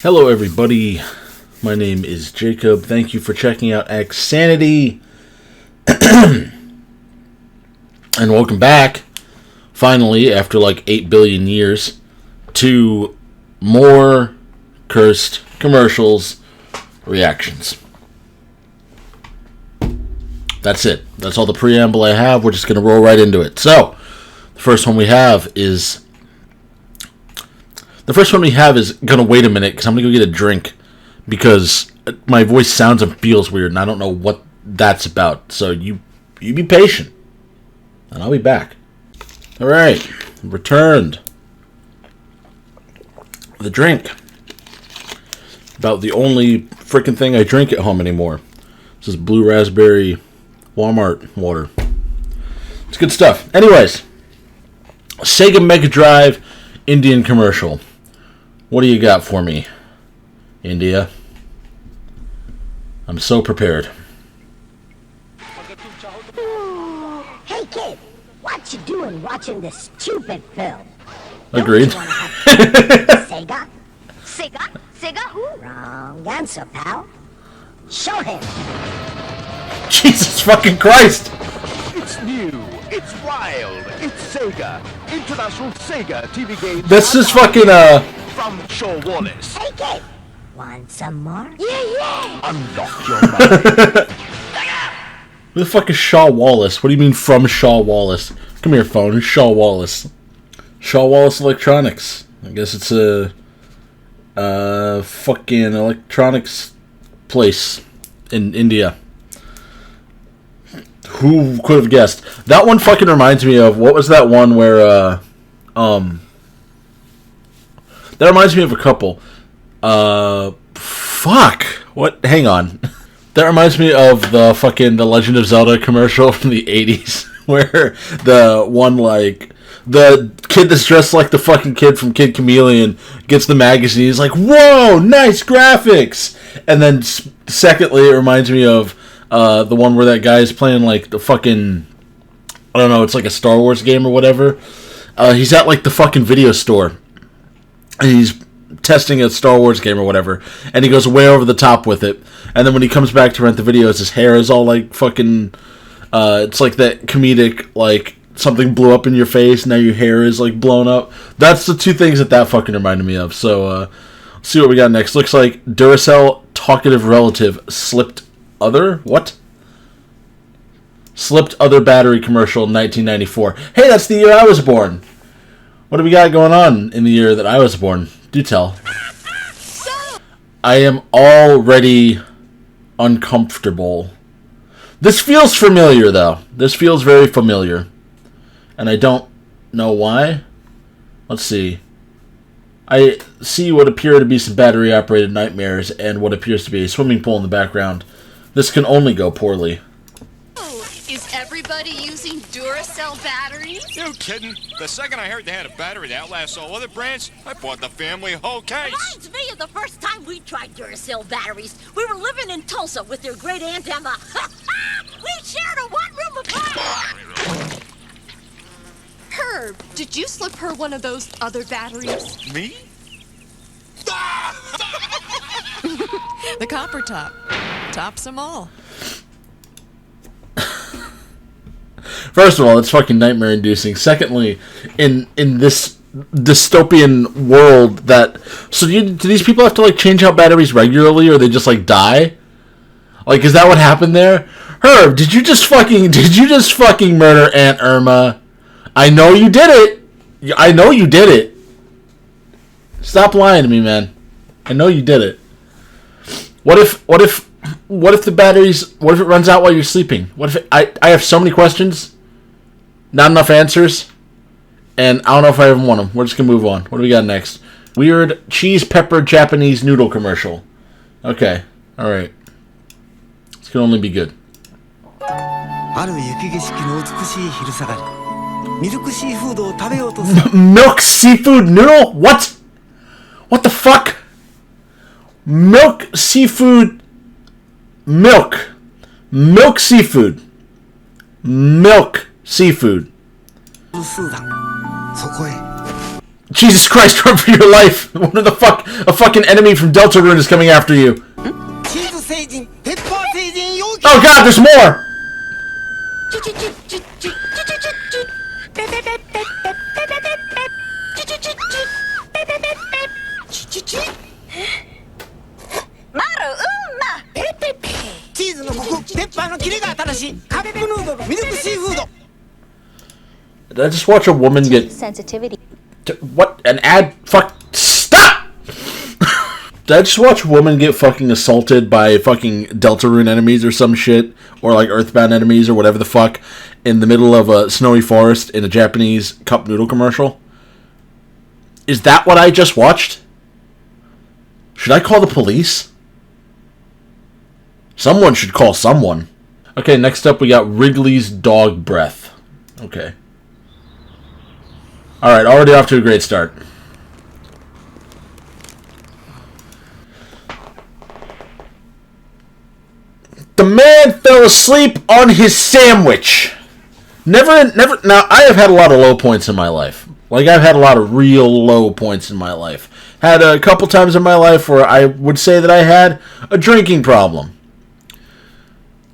Hello everybody, my name is Jacob. Thank you for checking out Xsanity. And welcome back, finally, after like 8 billion years, to more cursed commercials reactions. That's it. That's all the preamble I have. We're just going to roll right into it. So, the first one we have is gonna wait a minute because I'm gonna go get a drink because my voice sounds and feels weird and I don't know what that's about. So you be patient and I'll be back. All right, returned. The drink. About the only freaking thing I drink at home anymore. This is blue raspberry Walmart water. It's good stuff. Anyways, Sega Mega Drive Indian commercial. What do you got for me, India? I'm so prepared. Hey kid, what you doing watching this stupid film? Agreed. Sega? Sega? Sega who? Wrong answer, pal. Show him. Jesus fucking Christ! It's new, it's wild, it's Sega. International Sega TV games. This is fucking, From Shaw Wallace. Hey kid, want some more? Yeah! Unlock your mind. Who the fuck is Shaw Wallace? What do you mean from Shaw Wallace? Come here, phone. Who's Shaw Wallace? Shaw Wallace Electronics. I guess it's a fucking electronics place in India. Who could have guessed? That one fucking reminds me of, what was that one where that reminds me of a couple. Fuck. What? Hang on. That reminds me of the Legend of Zelda commercial from the 80s, where the one, like, the kid that's dressed like the fucking kid from Kid Chameleon gets the magazine. He's like, whoa, nice graphics! And then, secondly, it reminds me of the one where that guy's playing, like, the fucking, I don't know, it's like a Star Wars game or whatever. He's at, like, the fucking video store. And he's testing a Star Wars game or whatever, and he goes way over the top with it. And then when he comes back to rent the videos, his hair is all like fucking. It's like that comedic, like something blew up in your face, now your hair is like blown up. That's the two things that fucking reminded me of. So, let's see what we got next. Looks like Duracell talkative relative slipped other what? Slipped other battery commercial in 1994. Hey, that's the year I was born. What do we got going on in the year that I was born? Do tell. I am already uncomfortable. This feels familiar, though. This feels very familiar. And I don't know why. Let's see. I see what appear to be some battery-operated nightmares and what appears to be a swimming pool in the background. This can only go poorly. Is everybody using Duracell batteries? You kidding? The second I heard they had a battery that outlasts all other brands, I bought the family whole case. Reminds me of the first time we tried Duracell batteries. We were living in Tulsa with your great aunt Emma. We shared a one-room apartment. Herb, did you slip her one of those other batteries? Me? The copper top. Tops them all. First of all, it's fucking nightmare-inducing. Secondly, in this dystopian world that... So do these people have to, like, change out batteries regularly, or they just, like, die? Like, is that what happened there? Herb, did you just fucking murder Aunt Irma? I know you did it! I know you did it! Stop lying to me, man. I know you did it. What if the batteries... What if it runs out while you're sleeping? What if I have so many questions, not enough answers, and I don't know if I even want them. We're just going to move on. What do we got next? Weird cheese pepper Japanese noodle commercial. Okay. Alright. This can only be good. Milk seafood noodle? What? What the fuck? Milk seafood... Milk seafood. Milk seafood. Jesus Christ, run for your life! What the fuck? A fucking enemy from Deltarune is coming after you. Oh god, there's more! Did I just watch a woman get... sensitivity. What? An ad? Fuck. Stop! Did I just watch a woman get fucking assaulted by fucking Deltarune enemies or some shit? Or like Earthbound enemies or whatever the fuck in the middle of a snowy forest in a Japanese cup noodle commercial? Is that what I just watched? Should I call the police? Someone should call someone. Okay, next up we got Wrigley's Dog Breath. Okay. Alright, already off to a great start. The man fell asleep on his sandwich. Never, now, I have had a lot of low points in my life. Like, I've had a lot of real low points in my life. Had a couple times in my life where I would say that I had a drinking problem.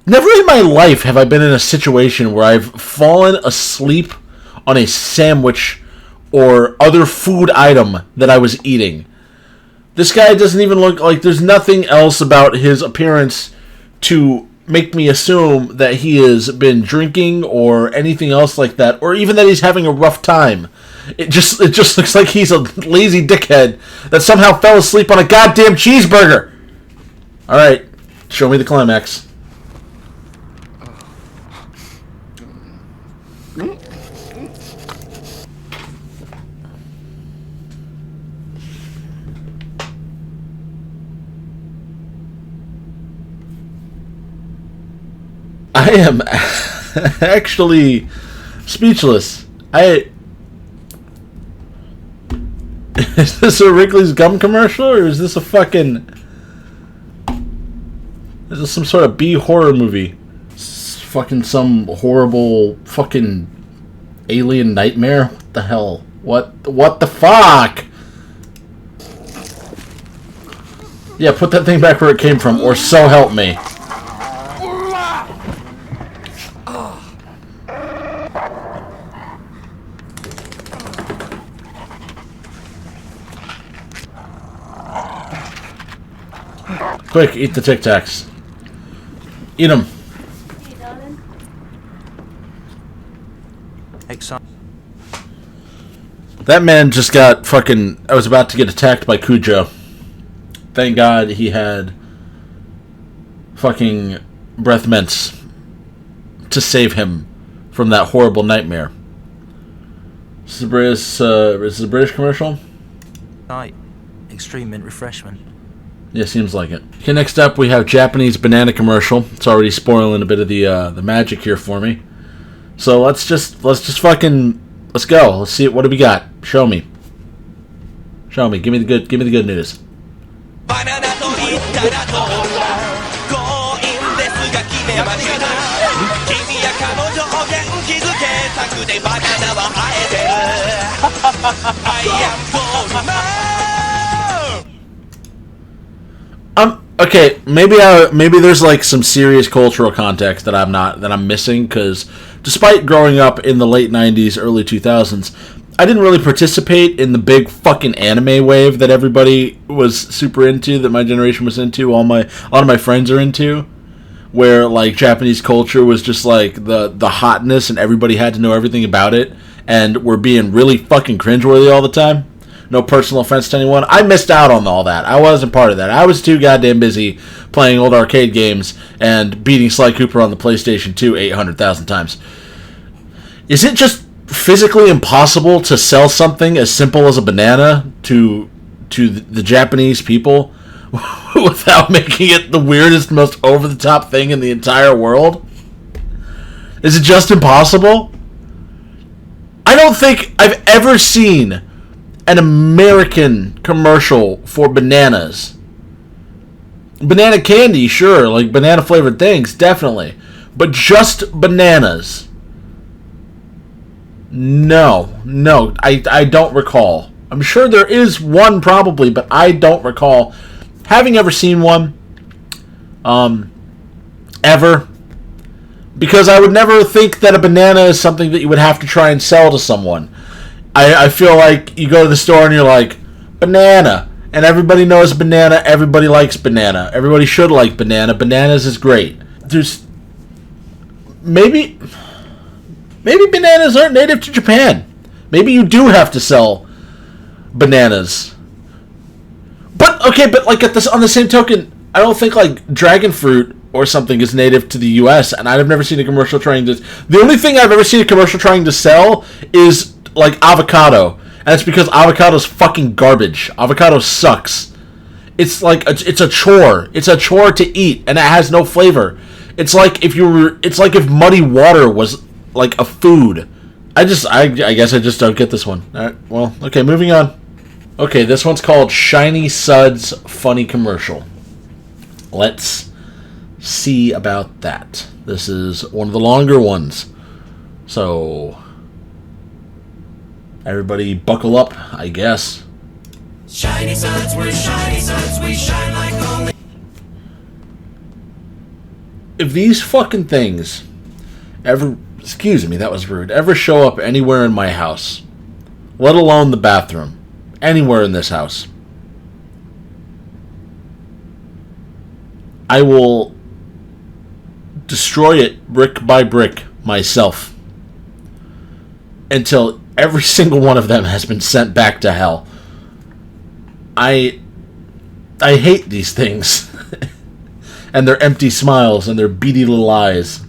Never in my life have I been in a situation where I've fallen asleep on a sandwich or other food item that I was eating. This guy doesn't even look like there's nothing else about his appearance to make me assume that he has been drinking or anything else like that, or even that he's having a rough time. It just looks like he's a lazy dickhead that somehow fell asleep on a goddamn cheeseburger. Alright, show me the climax. I am actually speechless. Is this a Wrigley's gum commercial, or is this a fucking... Is this some sort of B horror movie? It's fucking some horrible fucking alien nightmare? What the hell? What the fuck? Yeah, put that thing back where it came from, or so help me. Quick, eat the Tic Tacs. Eat them. That man just got fucking... I was about to get attacked by Cujo. Thank God he had fucking breath mints to save him from that horrible nightmare. Is this a British commercial? Night. Extreme mint refreshment. Yeah, seems like it. Okay, next up we have Japanese banana commercial. It's already spoiling a bit of the magic here for me. So let's just fucking go. Let's see what do we got. Show me. Show me. Give me the good news. Okay, maybe there's like some serious cultural context that I'm missing, because despite growing up in the late 90s, early 2000s, I didn't really participate in the big fucking anime wave that everybody was super into, that my generation was into, a lot of my friends are into, where like Japanese culture was just like the hotness and everybody had to know everything about it, and we're being really fucking cringeworthy all the time. No personal offense to anyone. I missed out on all that. I wasn't part of that. I was too goddamn busy playing old arcade games and beating Sly Cooper on the PlayStation 2 800,000 times. Is it just physically impossible to sell something as simple as a banana to the Japanese people without making it the weirdest, most over-the-top thing in the entire world? Is it just impossible? I don't think I've ever seen an American commercial for bananas. Banana candy, sure, like banana flavored things, definitely. But just bananas. No, I don't recall. I'm sure there is one probably, but I don't recall having ever seen one. Ever. Because I would never think that a banana is something that you would have to try and sell to someone. I feel like you go to the store and you're like, banana. And everybody knows banana. Everybody likes banana. Everybody should like banana. Bananas is great. There's... Maybe bananas aren't native to Japan. Maybe you do have to sell bananas. But, okay, but like on the same token, I don't think like dragon fruit or something is native to the U.S., and I've never seen a commercial trying to... The only thing I've ever seen a commercial trying to sell is, like, avocado. And it's because avocado's fucking garbage. Avocado sucks. It's like, it's a chore. It's a chore to eat, and it has no flavor. It's like if muddy water was, like, a food. I guess I just don't get this one. Alright, well, okay, moving on. Okay, this one's called Shiny Suds Funny Commercial. Let's see about that. This is one of the longer ones. So, everybody buckle up, I guess. Shiny suds, we're shiny suds, we shine like only... If these fucking things ever, excuse me, that was rude, ever show up anywhere in my house, let alone the bathroom, anywhere in this house, I will destroy it brick by brick myself until every single one of them has been sent back to hell. I hate these things and their empty smiles and their beady little eyes.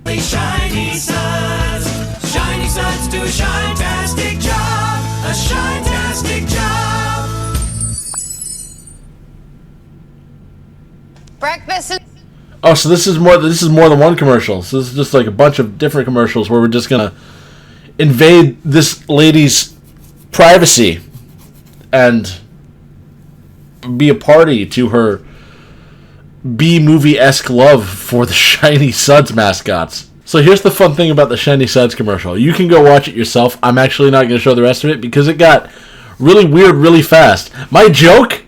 Shiny suds do a shine-tastic job, a shine-tastic job. Breakfast is... Oh, so this is more than one commercial. So this is just like a bunch of different commercials where we're just gonna invade this lady's privacy and be a party to her B-movie-esque love for the Shiny Suds mascots. So here's the fun thing about the Shiny Suds commercial. You can go watch it yourself. I'm actually not going to show the rest of it because it got really weird really fast. My joke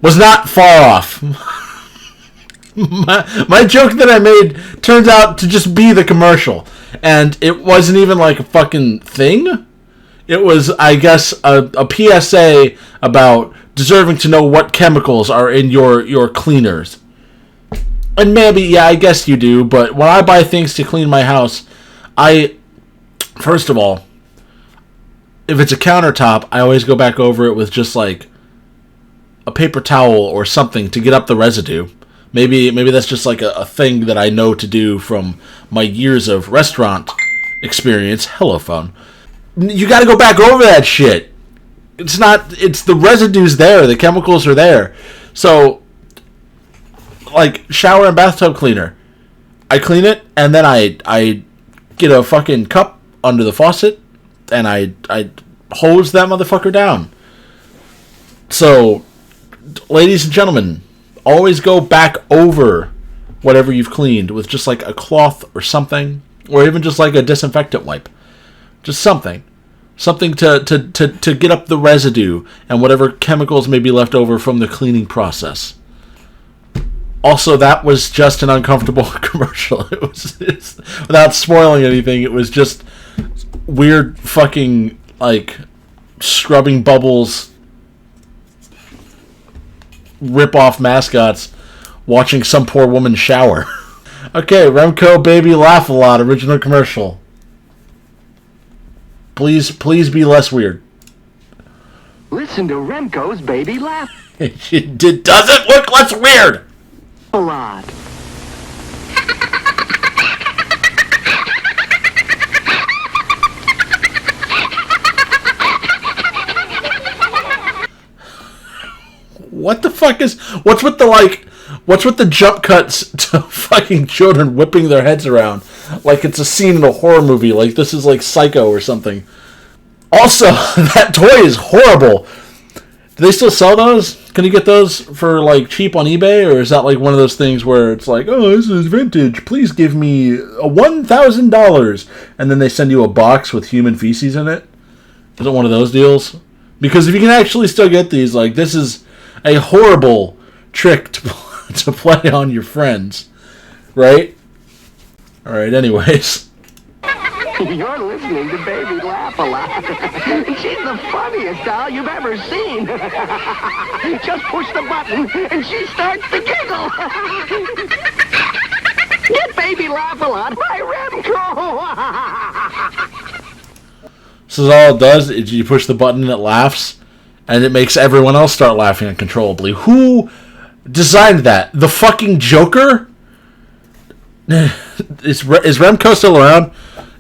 was not far off. My joke that I made turns out to just be the commercial. And it wasn't even like a fucking thing. It was, I guess, a PSA about deserving to know what chemicals are in your cleaners. And maybe, yeah, I guess you do, but when I buy things to clean my house, first of all, if it's a countertop, I always go back over it with just like a paper towel or something to get up the residue. Maybe that's just like a thing that I know to do from my years of restaurant experience. Hello, phone. You gotta go back over that shit. It's the residue's there, the chemicals are there. So, like, shower and bathtub cleaner. I clean it, and then I get a fucking cup under the faucet, and I hose that motherfucker down. So, ladies and gentlemen, always go back over whatever you've cleaned with just like a cloth or something, or even just like a disinfectant wipe. Just something to get up the residue and whatever chemicals may be left over from the cleaning process. Also, that was just an uncomfortable commercial. It's without spoiling anything, it was just weird fucking like scrubbing bubbles rip-off mascots watching some poor woman shower. Okay, Remco Baby Laugh a Lot original commercial. Please be less weird. Listen to Remco's Baby Laugh It doesn't look less weird. a lot. What the fuck is... What's with the jump cuts to fucking children whipping their heads around? Like it's a scene in a horror movie. Like this is like Psycho or something. Also, that toy is horrible. Do they still sell those? Can you get those for like cheap on eBay? Or is that like one of those things where it's like, oh, this is vintage. Please give me $1,000. And then they send you a box with human feces in it? Is it one of those deals? Because if you can actually still get these, like, this is a horrible trick to play on your friends. Right? Alright, anyways. You're listening to Baby Laugh a Lot. She's the funniest doll you've ever seen. Just push the button and she starts to giggle. Get Baby Laugh a Lot by Remco. So all it does is you push the button and it laughs, and it makes everyone else start laughing uncontrollably. Who designed that? The fucking Joker? Is Remco still around?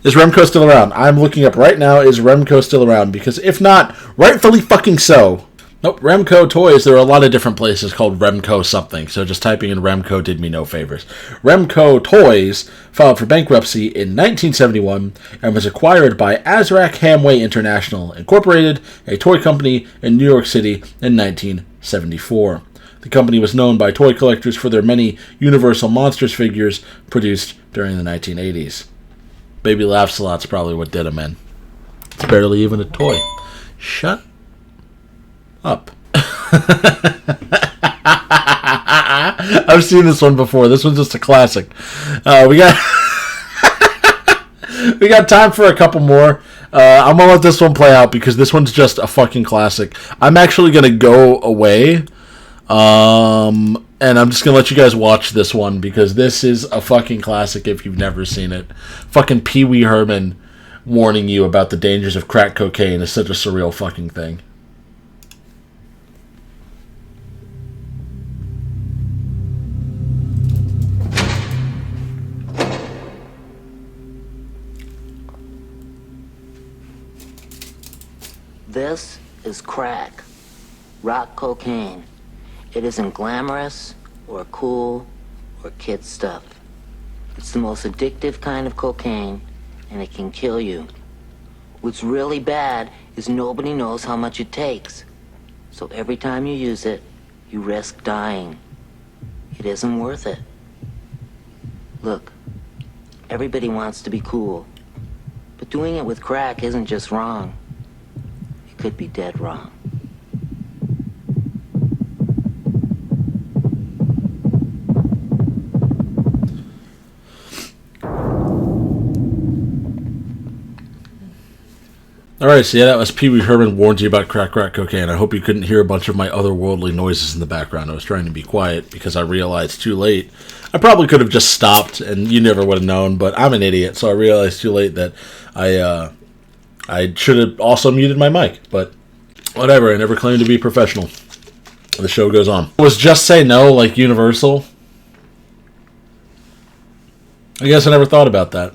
Is Remco still around? I'm looking up right now, is Remco still around? Because if not, rightfully fucking so. Nope, Remco Toys, there are a lot of different places called Remco something, so just typing in Remco did me no favors. Remco Toys filed for bankruptcy in 1971 and was acquired by Azrak Hamway International, Incorporated, a toy company in New York City in 1974. The company was known by toy collectors for their many Universal Monsters figures produced during the 1980s. Baby Laughs a Lot's probably what did him in. It's barely even a toy. Shut up. I've seen this one before. This one's just a classic. We got time for a couple more. I'm gonna let this one play out because this one's just a fucking classic. I'm actually gonna go away. And I'm just gonna let you guys watch this one because this is a fucking classic if you've never seen it. Fucking Pee Wee Herman warning you about the dangers of crack cocaine is such a surreal fucking thing. This is crack, rock cocaine. It isn't glamorous, or cool, or kid stuff. It's the most addictive kind of cocaine, and it can kill you. What's really bad is nobody knows how much it takes. So every time you use it, you risk dying. It isn't worth it. Look, everybody wants to be cool, but doing it with crack isn't just wrong. It could be dead wrong. Alright, so yeah, that was Pee Wee Herman warned you about crack cocaine. I hope you couldn't hear a bunch of my otherworldly noises in the background. I was trying to be quiet because I realized too late. I probably could have just stopped and you never would have known, but I'm an idiot, so I realized too late that I should have also muted my mic, but whatever, I never claimed to be professional. The show goes on. Was Just Say No like Universal? I guess I never thought about that.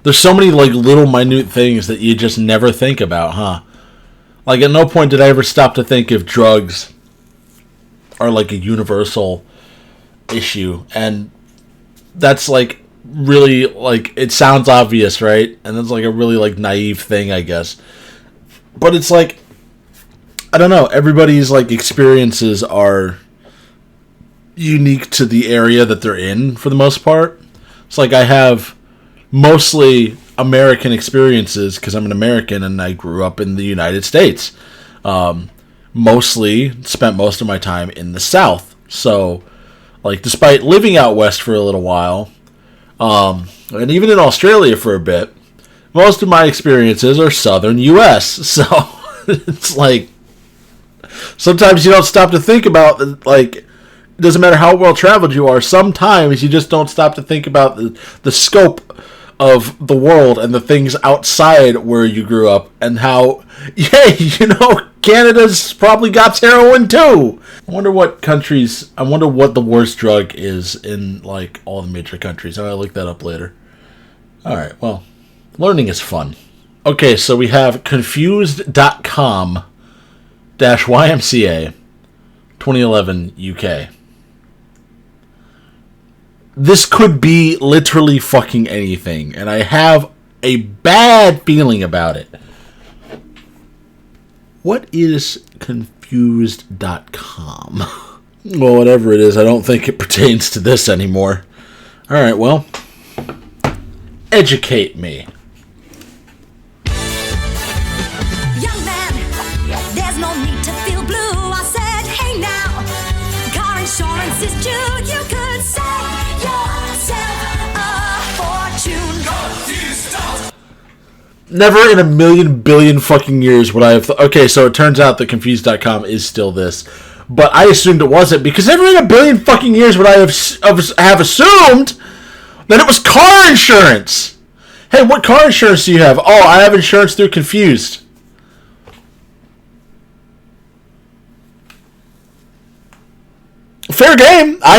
There's so many like little minute things that you just never think about, huh? Like at no point did I ever stop to think if drugs are like a universal issue, and that's like really like it sounds obvious, right? And it's like a really like naive thing, I guess. But it's like I don't know, everybody's like experiences are unique to the area that they're in for the most part. It's like I have mostly American experiences because I'm an American and I grew up in the United States. Mostly spent most of my time in the South. So, like, despite living out west for a little while, and even in Australia for a bit, most of my experiences are Southern U.S. So, it's like, sometimes you don't stop to think about, like, it doesn't matter how well traveled you are, sometimes you just don't stop to think about the scope of the world and the things outside where you grew up and how, yay, you know, Canada's probably got heroin too. I wonder what the worst drug is in, like, all the major countries. I'll look that up later. Alright, well, learning is fun. Okay, so we have confused.com-YMCA 2011 UK. This could be literally fucking anything, and I have a bad feeling about it. What is confused.com? Well, whatever it is, I don't think it pertains to this anymore. Alright, well, educate me. Young man, insurance is due, you could save yourself a fortune. Never in a million billion fucking years would I have... Okay, so it turns out that Confused.com is still this. But I assumed it wasn't, because never in a billion fucking years would I have assumed that it was car insurance. Hey, what car insurance do you have? Oh, I have insurance through Confused. Fair game. I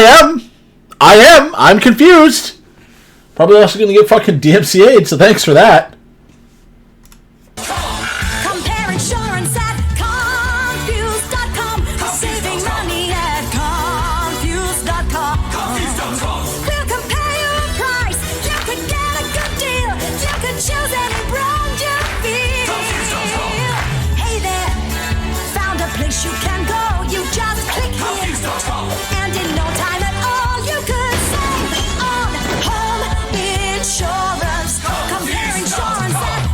am. I'm confused. Probably also going to get fucking DMCA'd, so thanks for that. Compare insurance at Confused.com. Saving money at Confused.com. We'll compare your price. You could get a good deal. You could choose any brand you feel. Hey there, found a place you can go. You just click here, and in no time at all, you could save on home insurance. Compare insurance at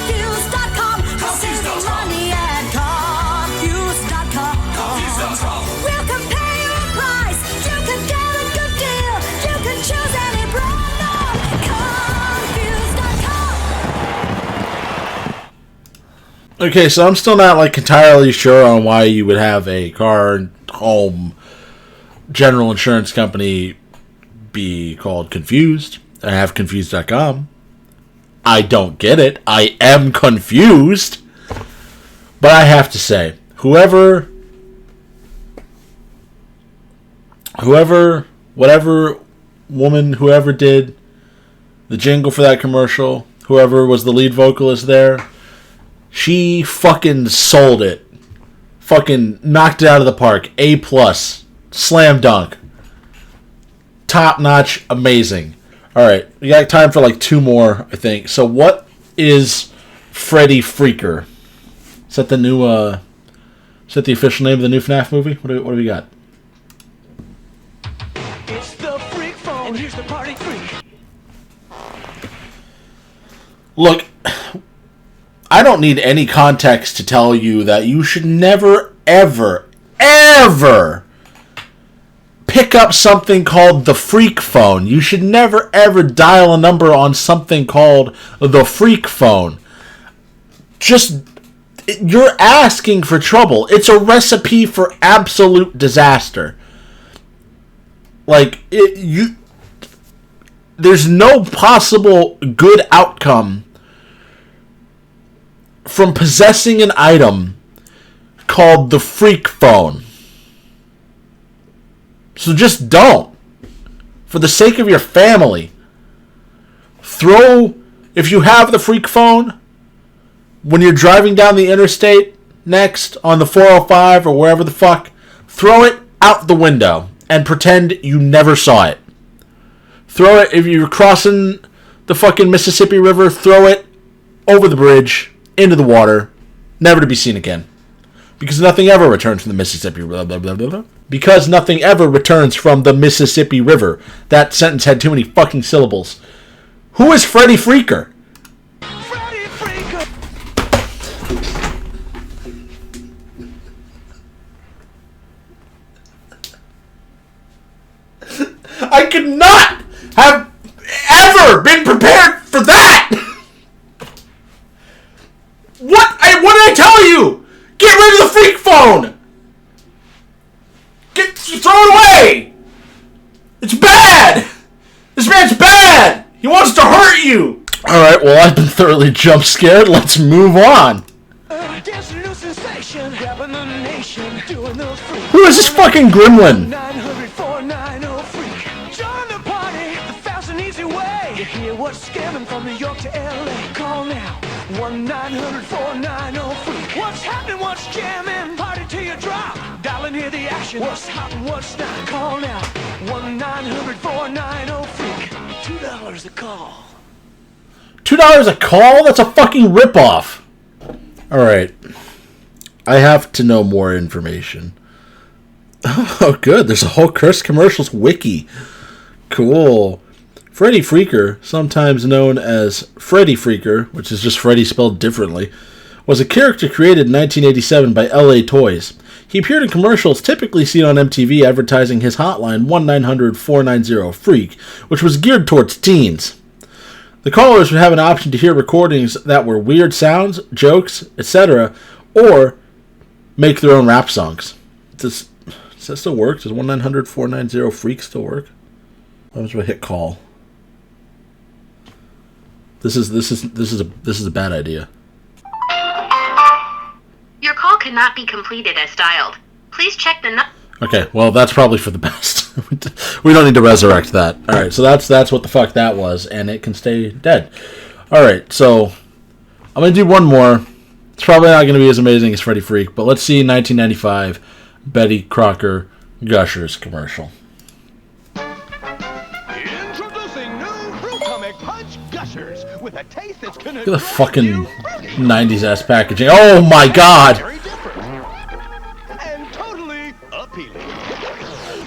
Confused.com. Saving money at Confused.com. We'll compare your price. You could get a good deal. You could choose any brand on Confused.com. Okay, so I'm still not like entirely sure on why you would have a car and home general insurance company be called Confused and have Confused.com. I don't get it. I am confused. But I have to say, whatever, whatever woman, whoever did the jingle for that commercial, whoever was the lead vocalist there, she fucking sold it. Fucking knocked it out of the park. A+. Slam dunk. Top notch. Amazing. Alright, we got time for like 2 more, I think. So what is Freddie Freaker? Is that the new, is that the official name of the new FNAF movie? What do we got? It's the freak phone, and here's the party freak. Look, I don't need any context to tell you that you should never, ever, ever pick up something called the freak phone. You should never, ever dial a number on something called the freak phone. You're asking for trouble. It's a recipe for absolute disaster. Like, there's no possible good outcome from possessing an item called the freak phone. So just don't. For the sake of your family. If you have the freak phone, when you're driving down the interstate next on the 405 or wherever the fuck, throw it out the window and pretend you never saw it. Throw it, if you're crossing the fucking Mississippi River, throw it over the bridge, into the water, never to be seen again. Because nothing ever returns from the Mississippi River. Because nothing ever returns from the Mississippi River. That sentence had too many fucking syllables. Who is Freddie Freaker? Freddie Freaker. I could not have ever been prepared for that! What did I tell you? Get rid of the freak phone! Throw it away! It's bad! This man's bad! He wants to hurt you! Alright, well, I've been thoroughly jump scared. Let's move on. Who is this fucking gremlin? 900-490 freak. Join the party, the fast and easy way. You hear what's scamming from New York to LA. Call now, 1-900-490 freak. What's happening? What's jamming? Party till you drop. Dial and hear the action. What's hot and what's not? Call now, 1-900-490 freak. $2 a call. $2 a call? That's a fucking ripoff. Alright. I have to know more information. Oh, good. There's a whole Cursed Commercials wiki. Cool. Freddie Freaker, sometimes known as Freddie Freaker, which is just Freddie spelled differently, was a character created in 1987 by LA Toys. He appeared in commercials typically seen on MTV advertising his hotline 1-900-490-FREAK, which was geared towards teens. The callers would have an option to hear recordings that were weird sounds, jokes, etc., or make their own rap songs. Does that still work? Does 1-900-490-FREAK still work? What happens if I hit call? This is a bad idea. Your call cannot be completed as dialed. Please check the Okay, well that's probably for the best. We don't need to resurrect that. All right, so that's what the fuck that was, and it can stay dead. All right, so I'm gonna do one more. It's probably not gonna be as amazing as Freddie Freak, but let's see 1995 Betty Crocker Gushers commercial. Introducing new Fruitomic Punch Gushers with a taste that's gonna Look at the fucking 90s ass packaging. Oh my god! very different and totally appealing.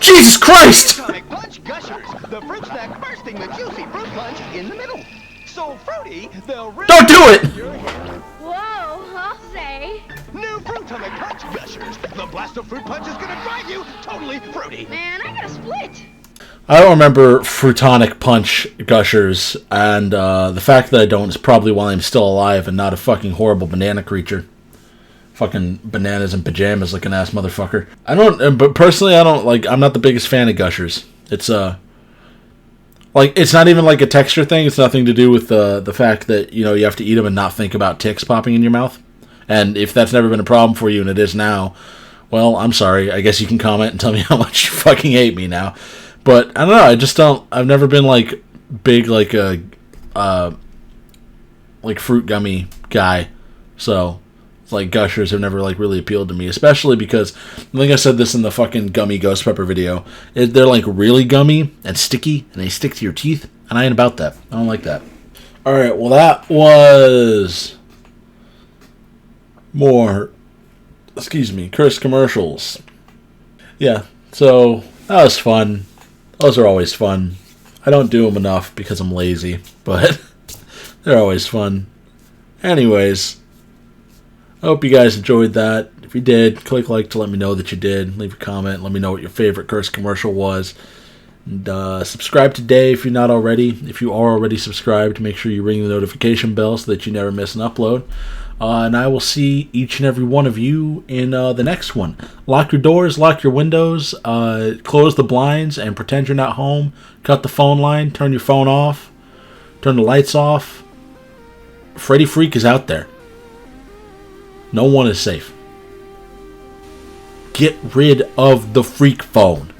Jesus Christ! Fruitomic Punch Gushers, the fruit snack bursting with juicy fruit punch in the middle. So fruity, they'll really Don't do it! Whoa, I'll say. New Fruitomic Punch Gushers. The blast of fruit punch is gonna drive you totally fruity. Man, I gotta split. I don't remember Fruitonic Punch Gushers, and the fact that I don't is probably why I'm still alive and not a fucking horrible banana creature. Fucking bananas and pajamas looking ass motherfucker. But personally, I'm not the biggest fan of Gushers. It's it's not even like a texture thing. It's nothing to do with the fact that, you have to eat them and not think about ticks popping in your mouth. And if that's never been a problem for you and it is now, well, I'm sorry. I guess you can comment and tell me how much you fucking hate me now. But I don't know. I've never been big fruit gummy guy. So Gushers have never really appealed to me, especially because I think I said this in the fucking gummy ghost pepper video. They're really gummy and sticky, and they stick to your teeth, and I ain't about that. I don't like that. All right, well that was more, cursed commercials. Yeah, so that was fun. Those are always fun. I don't do them enough because I'm lazy, but they're always fun. Anyways, I hope you guys enjoyed that. If you did, click like to let me know that you did. Leave a comment. Let me know what your favorite cursed commercial was. And subscribe today if you're not already. If you are already subscribed, make sure you ring the notification bell so that you never miss an upload. And I will see each and every one of you in the next one. Lock your doors, lock your windows, close the blinds, and pretend you're not home. Cut the phone line, turn your phone off, turn the lights off. Freddie Freak is out there. No one is safe. Get rid of the freak phone.